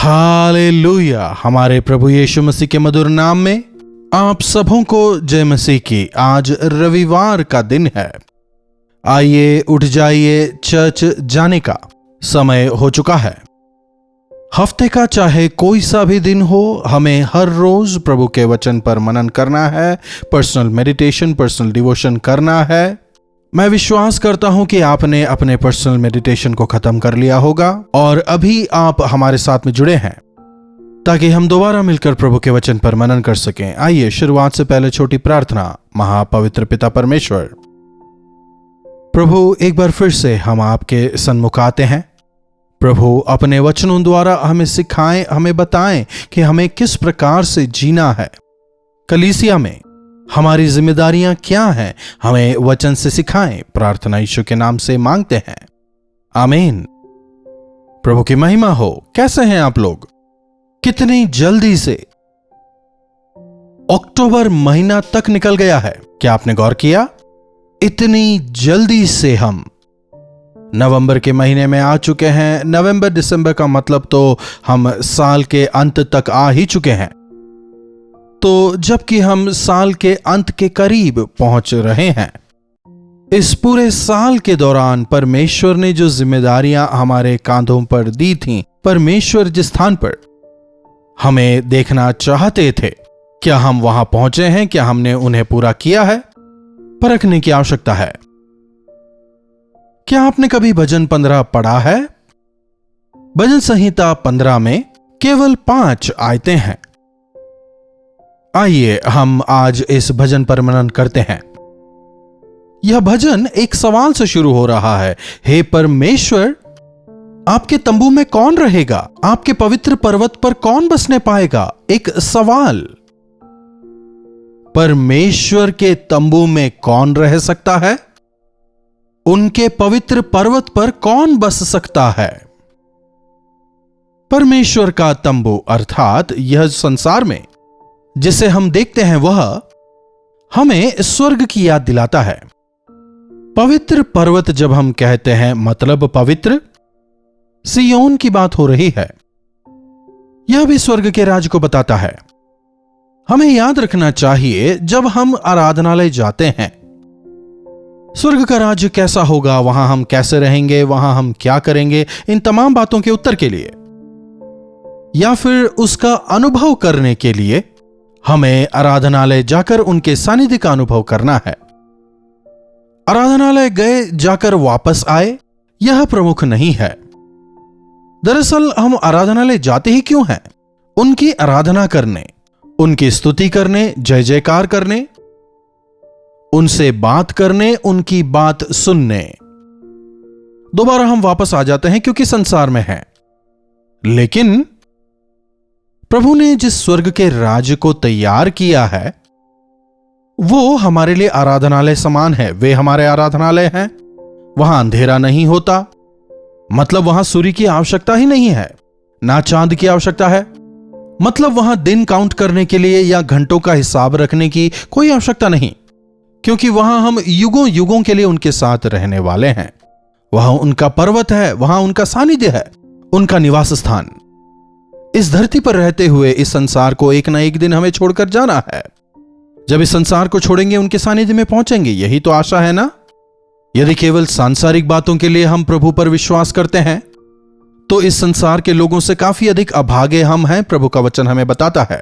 Hallelujah. हमारे प्रभु यीशु मसीह के मधुर नाम में आप सबों को जय मसीह की। आज रविवार का दिन है। आइए उठ जाइए, चर्च जाने का समय हो चुका है। हफ्ते का चाहे कोई सा भी दिन हो, हमें हर रोज प्रभु के वचन पर मनन करना है, पर्सनल मेडिटेशन, पर्सनल डिवोशन करना है। मैं विश्वास करता हूं कि आपने अपने पर्सनल मेडिटेशन को खत्म कर लिया होगा और अभी आप हमारे साथ में जुड़े हैं ताकि हम दोबारा मिलकर प्रभु के वचन पर मनन कर सकें। आइए शुरुआत से पहले छोटी प्रार्थना। महापवित्र पिता परमेश्वर, प्रभु एक बार फिर से हम आपके सन्मुख आते हैं। प्रभु अपने वचनों द्वारा हमें सिखाएं, हमें बताएं कि हमें किस प्रकार से जीना है। कलीसिया में हमारी जिम्मेदारियां क्या हैं, हमें वचन से सिखाएं। प्रार्थना यीशु के नाम से मांगते हैं, आमीन। प्रभु की महिमा हो। कैसे हैं आप लोग? कितनी जल्दी से अक्टूबर महीना तक निकल गया है। क्या आपने गौर किया? इतनी जल्दी से हम नवंबर के महीने में आ चुके हैं। नवंबर दिसंबर का मतलब तो हम साल के अंत तक आ ही चुके हैं। तो जबकि हम साल के अंत के करीब पहुंच रहे हैं, इस पूरे साल के दौरान परमेश्वर ने जो जिम्मेदारियां हमारे कांधों पर दी थीं, परमेश्वर जिस स्थान पर हमें देखना चाहते थे, क्या हम वहां पहुंचे हैं? क्या हमने उन्हें पूरा किया है? परखने की आवश्यकता है। क्या आपने कभी भजन 15 पढ़ा है? भजन संहिता 15 में केवल 5 आयतें हैं। आइए हम आज इस भजन पर मनन करते हैं। यह भजन एक सवाल से शुरू हो रहा है। हे परमेश्वर, आपके तंबू में कौन रहेगा? आपके पवित्र पर्वत पर कौन बसने पाएगा? एक सवाल। परमेश्वर के तंबू में कौन रह सकता है? उनके पवित्र पर्वत पर कौन बस सकता है? परमेश्वर का तंबू अर्थात यह संसार में जिसे हम देखते हैं, वह हमें स्वर्ग की याद दिलाता है। पवित्र पर्वत जब हम कहते हैं, मतलब पवित्र सियोन की बात हो रही है। यह भी स्वर्ग के राज को बताता है। हमें याद रखना चाहिए, जब हम आराधनालय जाते हैं, स्वर्ग का राज्य कैसा होगा, वहां हम कैसे रहेंगे, वहां हम क्या करेंगे, इन तमाम बातों के उत्तर के लिए या फिर उसका अनुभव करने के लिए हमें आराधनालय जाकर उनके सानिध्य का अनुभव करना है। आराधनालय गए, जाकर वापस आए, यह प्रमुख नहीं है। दरअसल हम आराधनालय जाते ही क्यों हैं? उनकी आराधना करने, उनकी स्तुति करने, जय जयकार करने, उनसे बात करने, उनकी बात सुनने। दोबारा हम वापस आ जाते हैं क्योंकि संसार में हैं। लेकिन प्रभु ने जिस स्वर्ग के राज्य को तैयार किया है, वो हमारे लिए आराधनालय समान है। वे हमारे आराधनालय हैं। वहां अंधेरा नहीं होता, मतलब वहां सूर्य की आवश्यकता ही नहीं है, ना चांद की आवश्यकता है। मतलब वहां दिन काउंट करने के लिए या घंटों का हिसाब रखने की कोई आवश्यकता नहीं, क्योंकि वहां हम युगों युगों के लिए उनके साथ रहने वाले हैं। वहां उनका पर्वत है, वहां उनका सानिध्य है, उनका निवास स्थान। इस धरती पर रहते हुए इस संसार को एक ना एक दिन हमें छोड़कर जाना है। जब इस संसार को छोड़ेंगे, उनके सानिध्य में पहुंचेंगे। यही तो आशा है ना? यदि केवल सांसारिक बातों के लिए हम प्रभु पर विश्वास करते हैं, तो इस संसार के लोगों से काफी अधिक अभागे हम हैं। प्रभु का वचन हमें बताता है,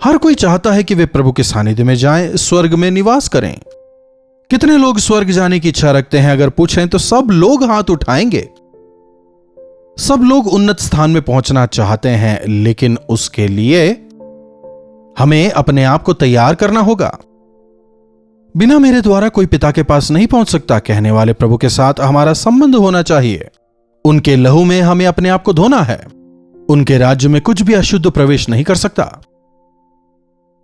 हर कोई चाहता है कि वे प्रभु के सानिध्य में जाएं, स्वर्ग में निवास करें। कितने लोग स्वर्ग जाने की इच्छा रखते हैं? अगर पूछें तो सब लोग हाथ उठाएंगे। सब लोग उन्नत स्थान में पहुंचना चाहते हैं, लेकिन उसके लिए हमें अपने आप को तैयार करना होगा। बिना मेरे द्वारा कोई पिता के पास नहीं पहुंच सकता कहने वाले प्रभु के साथ हमारा संबंध होना चाहिए। उनके लहू में हमें अपने आप को धोना है। उनके राज्य में कुछ भी अशुद्ध प्रवेश नहीं कर सकता।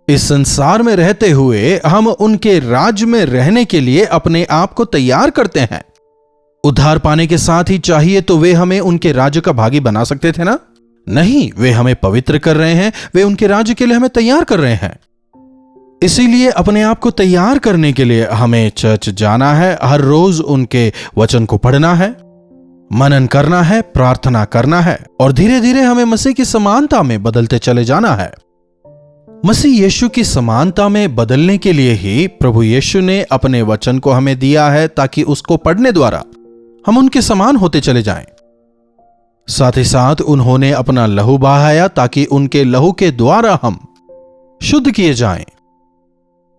इस संसार में रहते हुए हम उनके राज्य में रहने के लिए अपने आप को तैयार करते हैं। उद्धार पाने के साथ ही चाहिए तो वे हमें उनके राज्य का भागी बना सकते थे ना? नहीं, वे हमें पवित्र कर रहे हैं, वे उनके राज्य के लिए हमें तैयार कर रहे हैं। इसीलिए अपने आप को तैयार करने के लिए हमें चर्च जाना है, हर रोज उनके वचन को पढ़ना है, मनन करना है, प्रार्थना करना है और धीरे धीरे हमें मसीह की समानता में बदलते चले जाना है। मसीह यीशु की समानता में बदलने के लिए ही प्रभु यीशु ने अपने वचन को हमें दिया है, ताकि उसको पढ़ने द्वारा हम उनके समान होते चले जाएं। साथ ही साथ उन्होंने अपना लहू बहाया ताकि उनके लहू के द्वारा हम शुद्ध किए जाएं।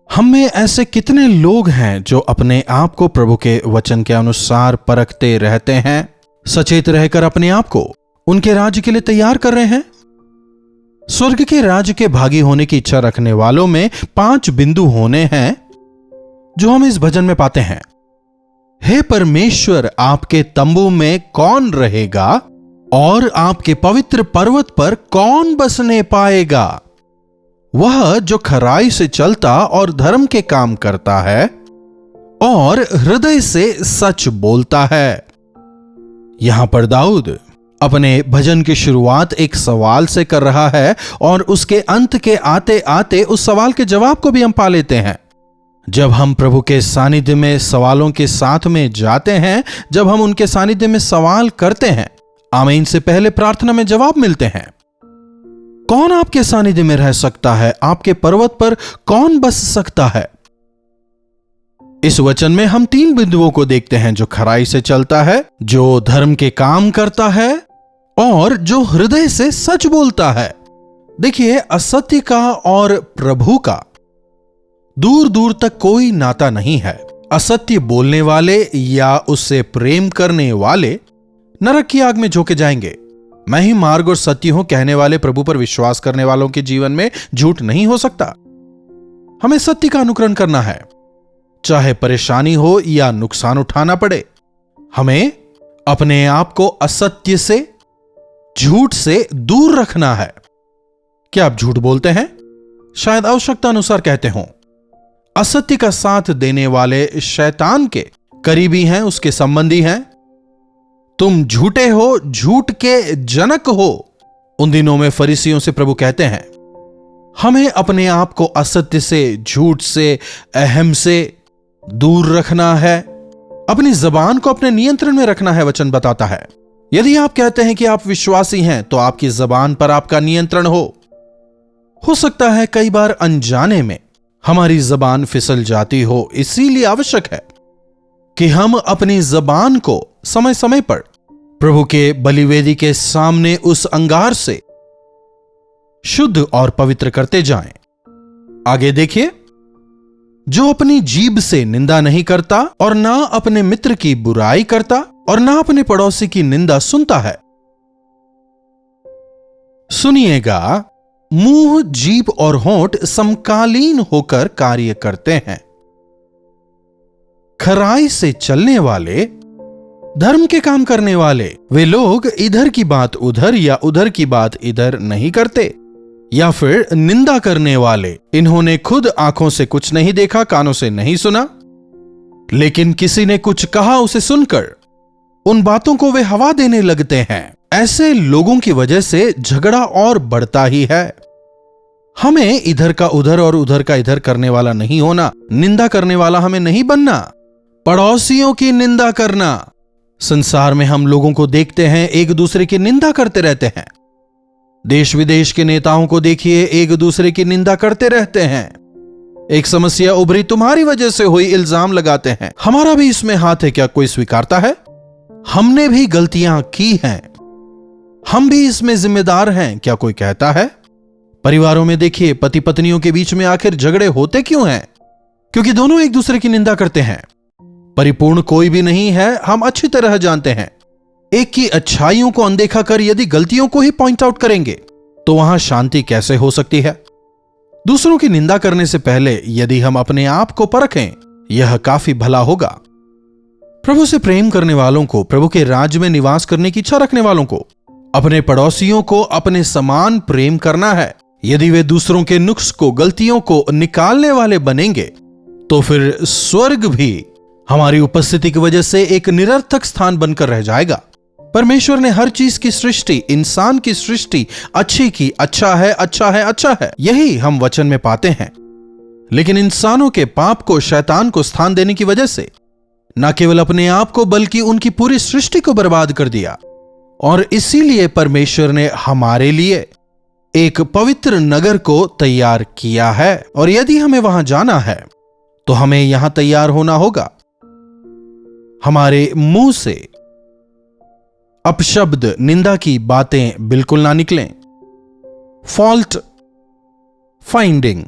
हम में ऐसे कितने लोग हैं जो अपने आप को प्रभु के वचन के अनुसार परखते रहते हैं, सचेत रहकर अपने आप को उनके राज्य के लिए तैयार कर रहे हैं। स्वर्ग के राज्य के भागी होने की इच्छा रखने वालों में 5 बिंदु होने हैं जो हम इस भजन में पाते हैं। हे परमेश्वर, आपके तंबू में कौन रहेगा और आपके पवित्र पर्वत पर कौन बसने पाएगा? वह जो खराई से चलता और धर्म के काम करता है और हृदय से सच बोलता है। यहां पर दाऊद अपने भजन की शुरुआत एक सवाल से कर रहा है और उसके अंत के आते आते उस सवाल के जवाब को भी हम पा लेते हैं। जब हम प्रभु के सानिध्य में सवालों के साथ में जाते हैं, जब हम उनके सानिध्य में सवाल करते हैं, आमीन से पहले प्रार्थना में जवाब मिलते हैं। कौन आपके सानिध्य में रह सकता है? आपके पर्वत पर कौन बस सकता है? इस वचन में हम 3 बिंदुओं को देखते हैं, जो खराई से चलता है, जो धर्म के काम करता है और जो हृदय से सच बोलता है। देखिए, असत्य का और प्रभु का दूर दूर तक कोई नाता नहीं है। असत्य बोलने वाले या उससे प्रेम करने वाले नरक की आग में झोंके जाएंगे। मैं ही मार्ग और सत्य हूं कहने वाले प्रभु पर विश्वास करने वालों के जीवन में झूठ नहीं हो सकता। हमें सत्य का अनुकरण करना है, चाहे परेशानी हो या नुकसान उठाना पड़े। हमें अपने आप को असत्य से, झूठ से दूर रखना है। क्या आप झूठ बोलते हैं? शायद आवश्यकता अनुसार कहते हों। असत्य का साथ देने वाले शैतान के करीबी हैं, उसके संबंधी हैं। तुम झूठे हो, झूठ के जनक हो। उन दिनों में फरीसियों से प्रभु कहते हैं, हमें अपने आप को असत्य से, झूठ से, अहम से दूर रखना है। अपनी जबान को अपने नियंत्रण में रखना है। वचन बताता है, यदि आप कहते हैं कि आप विश्वासी हैं, तो आपकी जबान पर आपका नियंत्रण हो सकता है कई बार अनजाने में हमारी जबान फिसल जाती हो। इसीलिए आवश्यक है कि हम अपनी जबान को समय समय पर प्रभु के बलिवेदी के सामने उस अंगार से शुद्ध और पवित्र करते जाएं। आगे देखिए, जो अपनी जीभ से निंदा नहीं करता और ना अपने मित्र की बुराई करता और ना अपने पड़ोसी की निंदा सुनता है। सुनिएगा, मुंह, जीभ और होंठ समकालीन होकर कार्य करते हैं। खराई से चलने वाले, धर्म के काम करने वाले, वे लोग इधर की बात उधर या उधर की बात इधर नहीं करते। या फिर निंदा करने वाले, इन्होंने खुद आंखों से कुछ नहीं देखा, कानों से नहीं सुना, लेकिन किसी ने कुछ कहा, उसे सुनकर उन बातों को वे हवा देने लगते हैं। ऐसे लोगों की वजह से झगड़ा और बढ़ता ही है। हमें इधर का उधर और उधर का इधर करने वाला नहीं होना। निंदा करने वाला हमें नहीं बनना। पड़ोसियों की निंदा करना। संसार में हम लोगों को देखते हैं, एक दूसरे की निंदा करते रहते हैं। देश विदेश के नेताओं को देखिए, एक दूसरे की निंदा करते रहते हैं। एक समस्या उभरी, तुम्हारी वजह से हुई, इल्जाम लगाते हैं। हमारा भी इसमें हाथ है, क्या कोई स्वीकारता है? हमने भी गलतियां की हैं, हम भी इसमें जिम्मेदार हैं, क्या कोई कहता है? परिवारों में देखिए, पति पत्नियों के बीच में आखिर झगड़े होते क्यों हैं? क्योंकि दोनों एक दूसरे की निंदा करते हैं। परिपूर्ण कोई भी नहीं है, हम अच्छी तरह जानते हैं। एक की अच्छाइयों को अनदेखा कर यदि गलतियों को ही पॉइंट आउट करेंगे तो वहां शांति कैसे हो सकती है? दूसरों की निंदा करने से पहले यदि हम अपने आप को परखें, यह काफी भला होगा। प्रभु से प्रेम करने वालों को, प्रभु के राज्य में निवास करने की इच्छा रखने वालों को, अपने पड़ोसियों को अपने समान प्रेम करना है। यदि वे दूसरों के नुक्स को, गलतियों को निकालने वाले बनेंगे, तो फिर स्वर्ग भी हमारी उपस्थिति की वजह से एक निरर्थक स्थान बनकर रह जाएगा। परमेश्वर ने हर चीज की सृष्टि, इंसान की सृष्टि अच्छी की। अच्छा है, अच्छा है, अच्छा है, यही हम वचन में पाते हैं। लेकिन इंसानों के पाप को, शैतान को स्थान देने की वजह से न केवल अपने आप को बल्कि उनकी पूरी सृष्टि को बर्बाद कर दिया। और इसीलिए परमेश्वर ने हमारे लिए एक पवित्र नगर को तैयार किया है, और यदि हमें वहां जाना है तो हमें यहां तैयार होना होगा। हमारे मुंह से अपशब्द, निंदा की बातें बिल्कुल ना निकलें। फॉल्ट फाइंडिंग,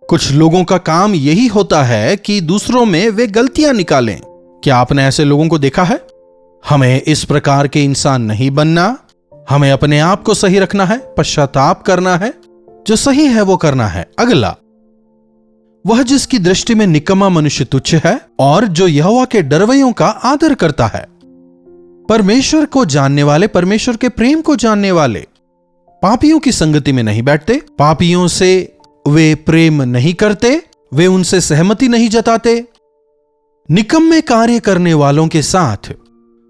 कुछ लोगों का काम यही होता है कि दूसरों में वे गलतियां निकालें। क्या आपने ऐसे लोगों को देखा है? हमें इस प्रकार के इंसान नहीं बनना। हमें अपने आप को सही रखना है, पश्चाताप करना है, जो सही है वो करना है। अगला, वह जिसकी दृष्टि में निकम्मा मनुष्य तुच्छ है और जो यहोवा के डरवैयों का आदर करता है। परमेश्वर को जानने वाले, परमेश्वर के प्रेम को जानने वाले पापियों की संगति में नहीं बैठते, पापियों से वे प्रेम नहीं करते, वे उनसे सहमति नहीं जताते। निकम्मे कार्य करने वालों के साथ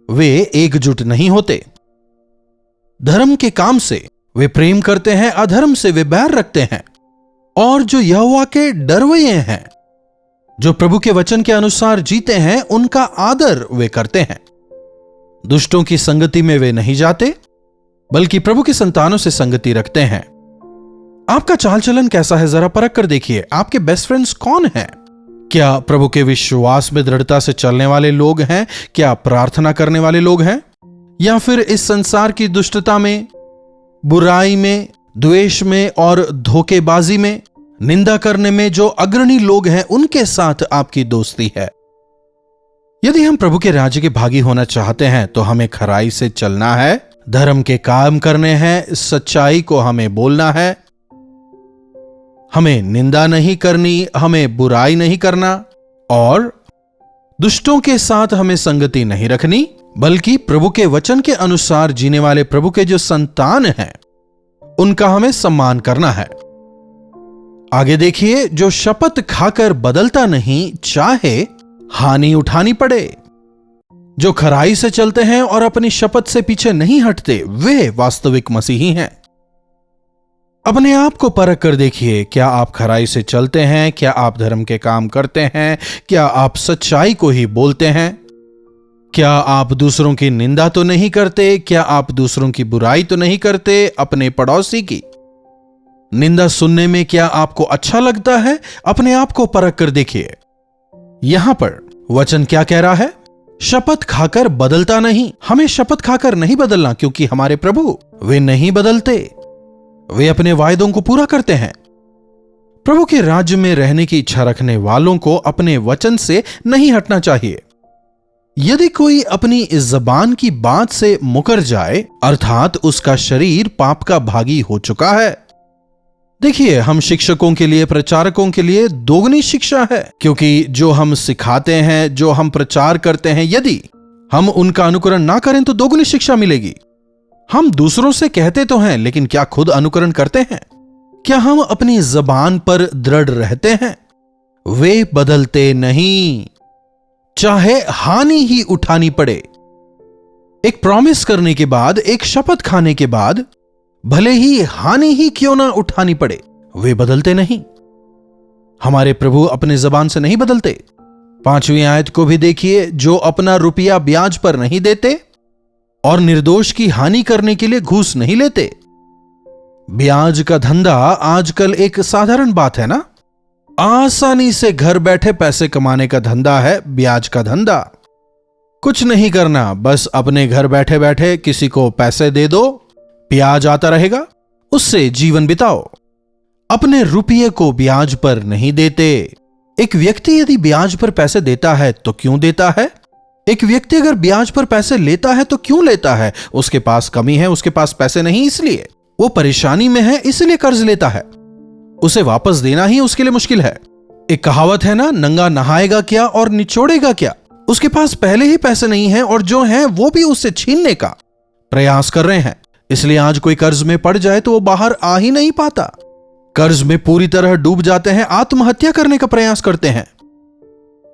वे एकजुट नहीं होते। धर्म के काम से वे प्रेम करते हैं, अधर्म से वे बैर रखते हैं। और जो यहोवा के डरवैये हैं, जो प्रभु के वचन के अनुसार जीते हैं, उनका आदर वे करते हैं। दुष्टों की संगति में वे नहीं जाते, बल्कि प्रभु के संतानों से संगति रखते हैं। आपका चाल चलन कैसा है, जरा परख कर देखिए। आपके बेस्ट फ्रेंड्स कौन हैं? क्या प्रभु के विश्वास में दृढ़ता से चलने वाले लोग हैं? क्या प्रार्थना करने वाले लोग हैं? या फिर इस संसार की दुष्टता में, बुराई में, द्वेष में और धोखेबाजी में, निंदा करने में जो अग्रणी लोग हैं, उनके साथ आपकी दोस्ती है? यदि हम प्रभु के राज्य के भागी होना चाहते हैं तो हमें खराई से चलना है, धर्म के काम करने हैं, सच्चाई को हमें बोलना है, हमें निंदा नहीं करनी, हमें बुराई नहीं करना, और दुष्टों के साथ हमें संगति नहीं रखनी, बल्कि प्रभु के वचन के अनुसार जीने वाले प्रभु के जो संतान हैं उनका हमें सम्मान करना है। आगे देखिए, जो शपथ खाकर बदलता नहीं, चाहे हानि उठानी पड़े। जो खराई से चलते हैं और अपनी शपथ से पीछे नहीं हटते, वे वास्तविक मसीही हैं। अपने आप को परख कर देखिए, क्या आप खराई से चलते हैं? क्या आप धर्म के काम करते हैं? क्या आप सच्चाई को ही बोलते हैं? क्या आप दूसरों की निंदा तो नहीं करते? क्या आप दूसरों की बुराई तो नहीं करते? अपने पड़ोसी की निंदा सुनने में क्या आपको अच्छा लगता है? अपने आप को परख कर देखिए। यहां पर वचन क्या कह रहा है? शपथ खाकर बदलता नहीं। हमें शपथ खाकर नहीं बदलना, क्योंकि हमारे प्रभु वे नहीं बदलते, वे अपने वायदों को पूरा करते हैं। प्रभु के राज्य में रहने की इच्छा रखने वालों को अपने वचन से नहीं हटना चाहिए। यदि कोई अपनी इस जबान की बात से मुकर जाए, अर्थात उसका शरीर पाप का भागी हो चुका है। देखिए, हम शिक्षकों के लिए, प्रचारकों के लिए दोगुनी शिक्षा है, क्योंकि जो हम सिखाते हैं, जो हम प्रचार करते हैं, यदि हम उनका अनुकरण ना करें तो दोगुनी शिक्षा मिलेगी। हम दूसरों से कहते तो हैं, लेकिन क्या खुद अनुकरण करते हैं? क्या हम अपनी जबान पर दृढ़ रहते हैं? वे बदलते नहीं, चाहे हानि ही उठानी पड़े। एक प्रॉमिस करने के बाद, एक शपथ खाने के बाद, भले ही हानि ही क्यों ना उठानी पड़े, वे बदलते नहीं। हमारे प्रभु अपने जबान से नहीं बदलते। 5वीं आयत को भी देखिए, जो अपना रुपया ब्याज पर नहीं देते और निर्दोष की हानि करने के लिए घूस नहीं लेते। ब्याज का धंधा आजकल एक साधारण बात है ना। आसानी से घर बैठे पैसे कमाने का धंधा है ब्याज का धंधा। कुछ नहीं करना, बस अपने घर बैठे बैठे किसी को पैसे दे दो, ब्याज आता रहेगा, उससे जीवन बिताओ। अपने रुपये को ब्याज पर नहीं देते। एक व्यक्ति यदि ब्याज पर पैसे देता है तो क्यों देता है? एक व्यक्ति अगर ब्याज पर पैसे लेता है तो क्यों लेता है? उसके पास कमी है, उसके पास पैसे नहीं, इसलिए वो परेशानी में है, इसलिए कर्ज लेता है। उसे वापस देना ही उसके लिए मुश्किल है। एक कहावत है ना, नंगा नहाएगा क्या और निचोड़ेगा क्या। उसके पास पहले ही पैसे नहीं है और जो हैं वो भी उससे छीनने का प्रयास कर रहे हैं। इसलिए आज कोई कर्ज में पड़ जाए तो वो बाहर आ ही नहीं पाता। कर्ज में पूरी तरह डूब जाते हैं, आत्महत्या करने का प्रयास करते हैं।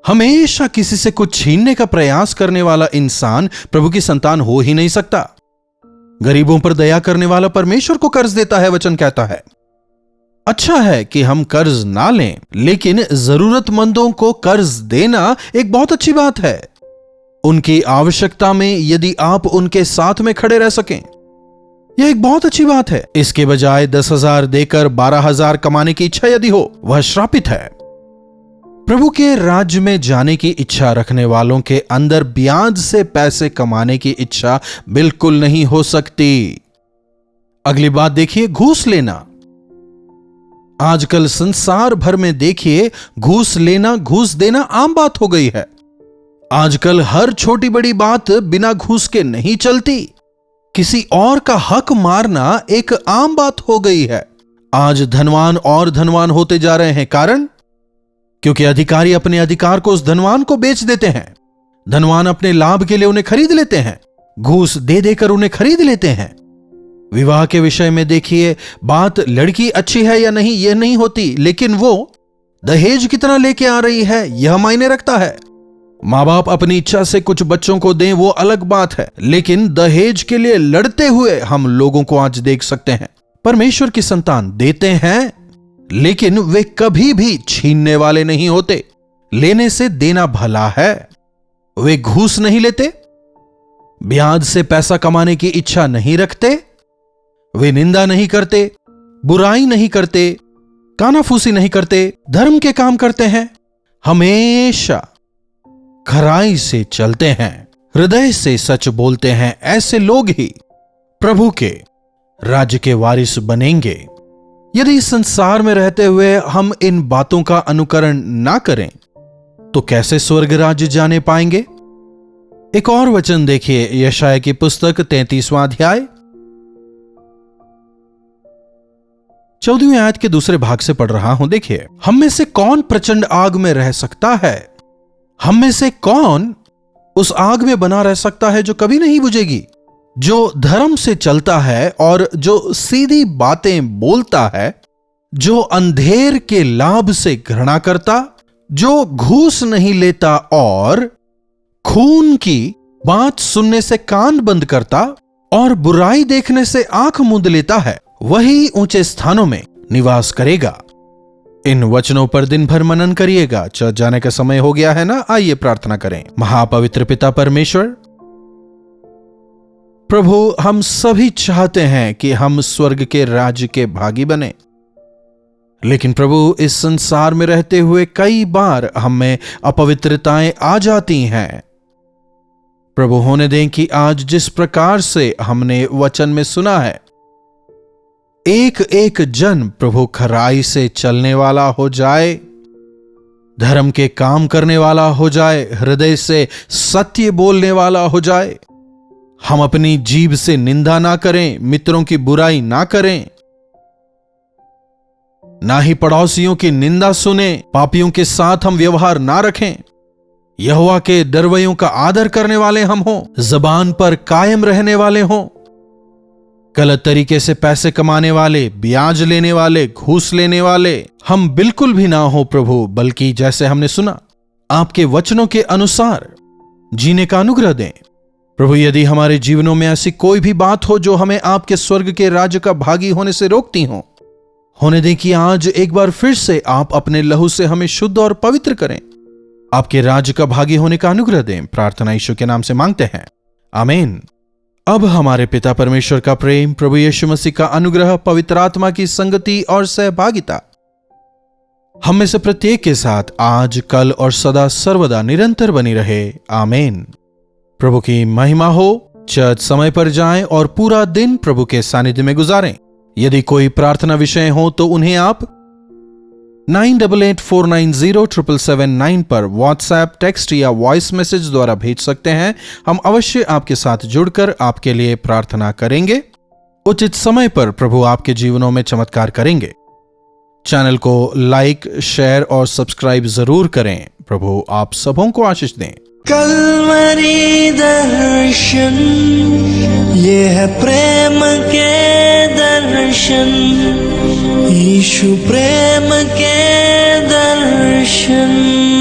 हमेशा किसी से कुछ छीनने का प्रयास करने वाला इंसान प्रभु की संतान हो ही नहीं सकता। गरीबों पर दया करने वाला परमेश्वर को कर्ज देता है, वचन कहता है। अच्छा है कि हम कर्ज ना लें, लेकिन जरूरतमंदों को कर्ज देना एक बहुत अच्छी बात है। उनकी आवश्यकता में यदि आप उनके साथ में खड़े रह सकें, यह एक बहुत अच्छी बात है। इसके बजाय 10,000 देकर 12,000 कमाने की इच्छा यदि हो, वह श्रापित है। प्रभु के राज्य में जाने की इच्छा रखने वालों के अंदर ब्याज से पैसे कमाने की इच्छा बिल्कुल नहीं हो सकती। अगली बात देखिए, घूस लेना। आजकल संसार भर में देखिए, घूस लेना, घूस देना आम बात हो गई है। आजकल हर छोटी बड़ी बात बिना घूस के नहीं चलती। किसी और का हक मारना एक आम बात हो गई है। आज धनवान और धनवान होते जा रहे हैं। कारण, क्योंकि अधिकारी अपने अधिकार को उस धनवान को बेच देते हैं। धनवान अपने लाभ के लिए उन्हें खरीद लेते हैं, घूस दे देकर उन्हें खरीद लेते हैं। विवाह के विषय में देखिए, बात लड़की अच्छी है या नहीं यह नहीं होती, लेकिन वो दहेज कितना लेके आ रही है यह मायने रखता है। माँ बाप अपनी इच्छा से कुछ बच्चों को दें वो अलग बात है, लेकिन दहेज के लिए लड़ते हुए हम लोगों को आज देख सकते हैं। परमेश्वर की संतान देते हैं, लेकिन वे कभी भी छीनने वाले नहीं होते। लेने से देना भला है। वे घूस नहीं लेते, ब्याज से पैसा कमाने की इच्छा नहीं रखते, वे निंदा नहीं करते, बुराई नहीं करते, कानाफूसी नहीं करते, धर्म के काम करते हैं, हमेशा खराई से चलते हैं, हृदय से सच बोलते हैं। ऐसे लोग ही प्रभु के राज्य के वारिस बनेंगे। यदि इस संसार में रहते हुए हम इन बातों का अनुकरण ना करें तो कैसे स्वर्ग राज्य जाने पाएंगे? एक और वचन देखिए, यशायाह की पुस्तक 33वां अध्याय 14वीं आयत के दूसरे भाग से पढ़ रहा हूं। देखिए, हम में से कौन प्रचंड आग में रह सकता है? हम में से कौन उस आग में बना रह सकता है जो कभी नहीं बुझेगी? जो धर्म से चलता है और जो सीधी बातें बोलता है, जो अंधेर के लाभ से घृणा करता, जो घूस नहीं लेता और खून की बात सुनने से कान बंद करता और बुराई देखने से आंख मूंद लेता है, वही ऊंचे स्थानों में निवास करेगा। इन वचनों पर दिन भर मनन करिएगा। चर्च जाने का समय हो गया है ना, आइए प्रार्थना करें। महापवित्र पिता परमेश्वर, प्रभु, हम सभी चाहते हैं कि हम स्वर्ग के राज्य के भागी बने, लेकिन प्रभु इस संसार में रहते हुए कई बार हमें अपवित्रताएं आ जाती हैं। प्रभु, होने दें कि आज जिस प्रकार से हमने वचन में सुना है, एक एक जन प्रभु खराई से चलने वाला हो जाए, धर्म के काम करने वाला हो जाए, हृदय से सत्य बोलने वाला हो जाए। हम अपनी जीभ से निंदा ना करें, मित्रों की बुराई ना करें, ना ही पड़ोसियों की निंदा सुने, पापियों के साथ हम व्यवहार ना रखें। यहोवा के डरवैयों का आदर करने वाले हम हों, जबान पर कायम रहने वाले हों। गलत तरीके से पैसे कमाने वाले, ब्याज लेने वाले, घूस लेने वाले हम बिल्कुल भी ना हो प्रभु, बल्कि जैसे हमने सुना आपके वचनों के अनुसार जीने का अनुग्रह दें। प्रभु, यदि हमारे जीवनों में ऐसी कोई भी बात हो जो हमें आपके स्वर्ग के राज्य का भागी होने से रोकती हो, होने दें कि आज एक बार फिर से आप अपने लहू से हमें शुद्ध और पवित्र करें। आपके राज्य का भागी होने का अनुग्रह दें। प्रार्थना यीशु के नाम से मांगते हैं, आमीन। अब हमारे पिता परमेश्वर का प्रेम, प्रभु यीशु मसीह का अनुग्रह, पवित्र आत्मा की संगति और सहभागिता हम में से प्रत्येक के साथ आज, कल और सदा सर्वदा निरंतर बनी रहे, आमीन। प्रभु की महिमा हो। चर्च समय पर जाएं और पूरा दिन प्रभु के सानिध्य में गुजारें। यदि कोई प्रार्थना विषय हो तो उन्हें आप 9884907779 पर व्हाट्सएप, टेक्स्ट या वॉइस मैसेज द्वारा भेज सकते हैं। हम अवश्य आपके साथ जुड़कर आपके लिए प्रार्थना करेंगे। उचित समय पर प्रभु आपके जीवनों में चमत्कार करेंगे। चैनल को लाइक, शेयर और सब्सक्राइब जरूर करें। प्रभु आप सबों को आशीष दें। कलवरी दर्शन, ये है प्रेम के दर्शन, यीशु प्रेम के दर्शन।